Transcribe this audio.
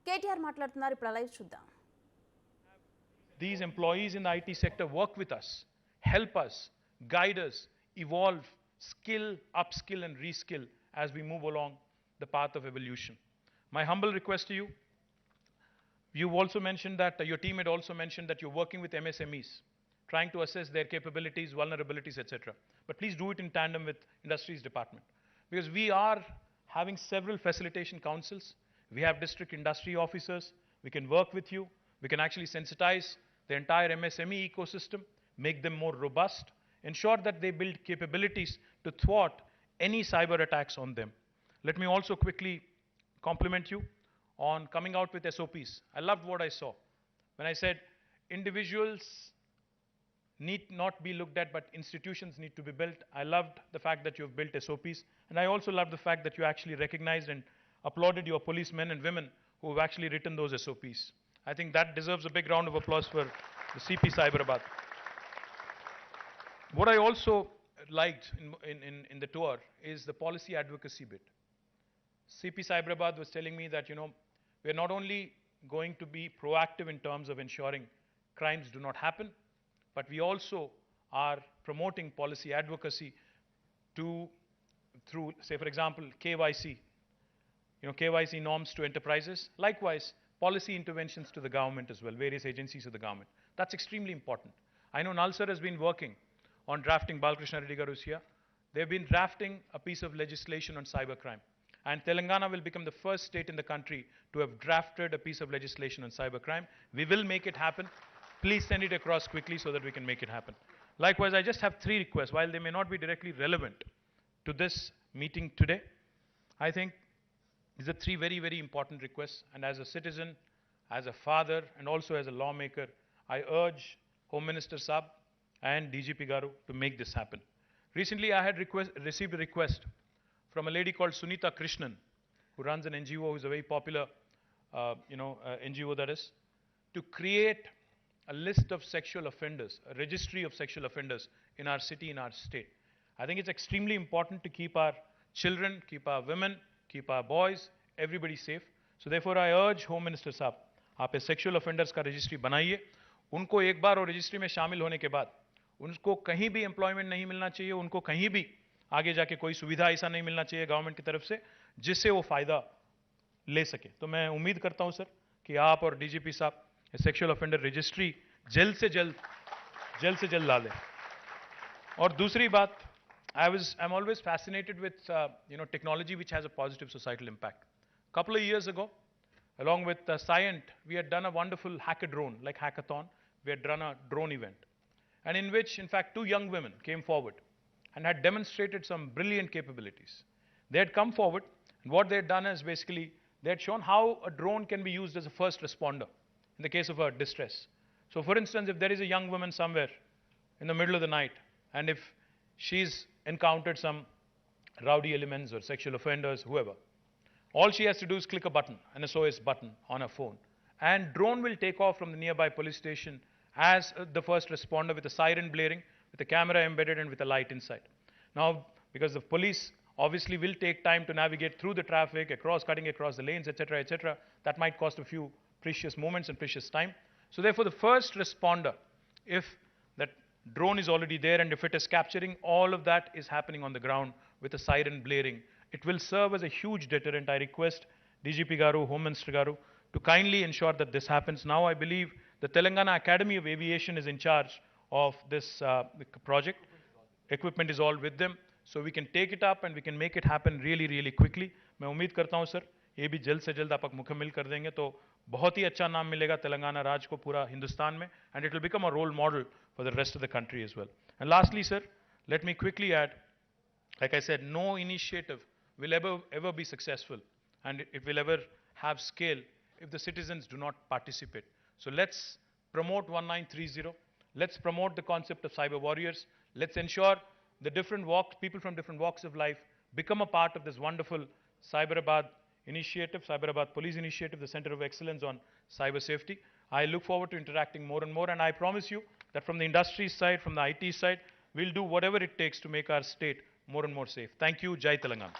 కేటీఆర్ మాట్లాడుతున్నారు. ఇప్పుడు లైవ్ చూద్దాం. These employees in the IT sector work with us, help us, guide us, evolve, skill, upskill and reskill as we move along the path of evolution. My humble request to you, you've also mentioned that, your team had also mentioned that you're working with MSMEs, trying to assess their capabilities, vulnerabilities, etc. But please do it in tandem with Industries Department. Because we are having several facilitation councils, we have district industry officers, we can work with you, we can actually sensitize the entire MSME ecosystem, make them more robust, ensure that they build capabilities to thwart any cyber attacks on them. Let me also quickly compliment you on coming out with SOPs. I loved what I saw when I said individuals need not be looked at, but institutions need to be built. I loved the fact that you've built SOPs, and I also loved the fact that you actually recognized and applauded your policemen and women who have actually written those SOPs. I think that deserves a big round of applause for the CP Cyberabad. What I also liked in the tour is the policy advocacy bit. CP Cyberabad was telling me that, we're not only going to be proactive in terms of ensuring crimes do not happen, but we also are promoting policy advocacy through, say, for example, KYC, KYC norms to enterprises. Likewise, policy interventions to the government as well, various agencies of the government. That's extremely important. I know Nal sir has been working on drafting, Balakrishna Reddy garu is here. They've been drafting a piece of legislation on cybercrime. And Telangana will become the first state in the country to have drafted a piece of legislation on cybercrime. We will make it happen. Please send it across quickly so that we can make it happen. Likewise, I just have 3 requests. While they may not be directly relevant to this meeting today, I think these are 3 very, very important requests. And as a citizen, as a father, and also as a lawmaker, I urge Home Minister Saab and DGP Garu to make this happen. Recently, I had received a request from a lady called Sunita Krishnan, who runs an NGO, who is a very popular, NGO that is, to create a list of sexual offenders, a registry of sexual offenders in our city, in our state. I think it's extremely important to keep our children, keep our women, keep our boys, everybody safe. So therefore, I urge Home Minister Saab, आप sexual offenders का registry बनाइए. उनको एक बार वो registry में शामिल होने के बाद उनको कहीं भी employment नहीं मिलना चाहिए, उनको कहीं भी आगे जाके कोई सुविधा ऐसा नहीं मिलना चाहिए गवर्नमेंट की तरफ से जिससे वो फायदा ले सके. तो मैं उम्मीद करता हूं सर कि आप और डीजीपी साहब सेक्सुअल ऑफेंडर रजिस्ट्री जल्द से जल्द ला लें. और दूसरी बात, I'm always fascinated with technology which has a positive societal impact. Couple of years ago, along with Scient, we had done a wonderful hackathon, like hackathon. We had done a drone event, and in which, in fact, 2 young women came forward and had demonstrated some brilliant capabilities. They had come forward, and what they had done is basically they had shown how a drone can be used as a first responder in the case of a distress. So, for instance, if there is a young woman somewhere in the middle of the night, and if she's encountered some rowdy elements or sexual offenders, whoever, all she has to do is click a button, an SOS button on her phone, and drone will take off from the nearby police station as the first responder with a siren blaring, with a camera embedded and with a light inside. Now, because the police obviously will take time to navigate through the traffic, cutting across the lanes, etc., that might cost a few precious moments and precious time. So therefore, the first responder, if that drone is already there and if it is capturing all of that is happening on the ground with a siren blaring, it will serve as a huge deterrent. I request DGP Garu, Home Minister Garu, to kindly ensure that this happens. Now, I believe the Telangana Academy of Aviation is in charge of this project. Equipment is all with them, so we can take it up and we can make it happen really, really quickly. मैं उम्मीद करता हूँ sir, ये भी जल्द से जल्द आप मुकम्मल कर देंगे तो बहुत ही अच्छा नाम मिलेगा तेलंगाना राज्य को पूरा हिंदुस्तान में, and it will become a role model for the rest of the country as well. And lastly, sir, let me quickly add, like I said, no initiative will ever be successful and it will ever have scale if the citizens do not participate. So let's promote 1930. Let's promote the concept of cyber warriors. Let's ensure the people from different walks of life become a part of this wonderful Cyberabad initiative, Cyberabad Police Initiative, the Center of Excellence on Cyber Safety. I look forward to interacting more and more, and I promise you that from the industry side, from the IT side, we'll do whatever it takes to make our state more and more safe. Thank you. Jai Telangana.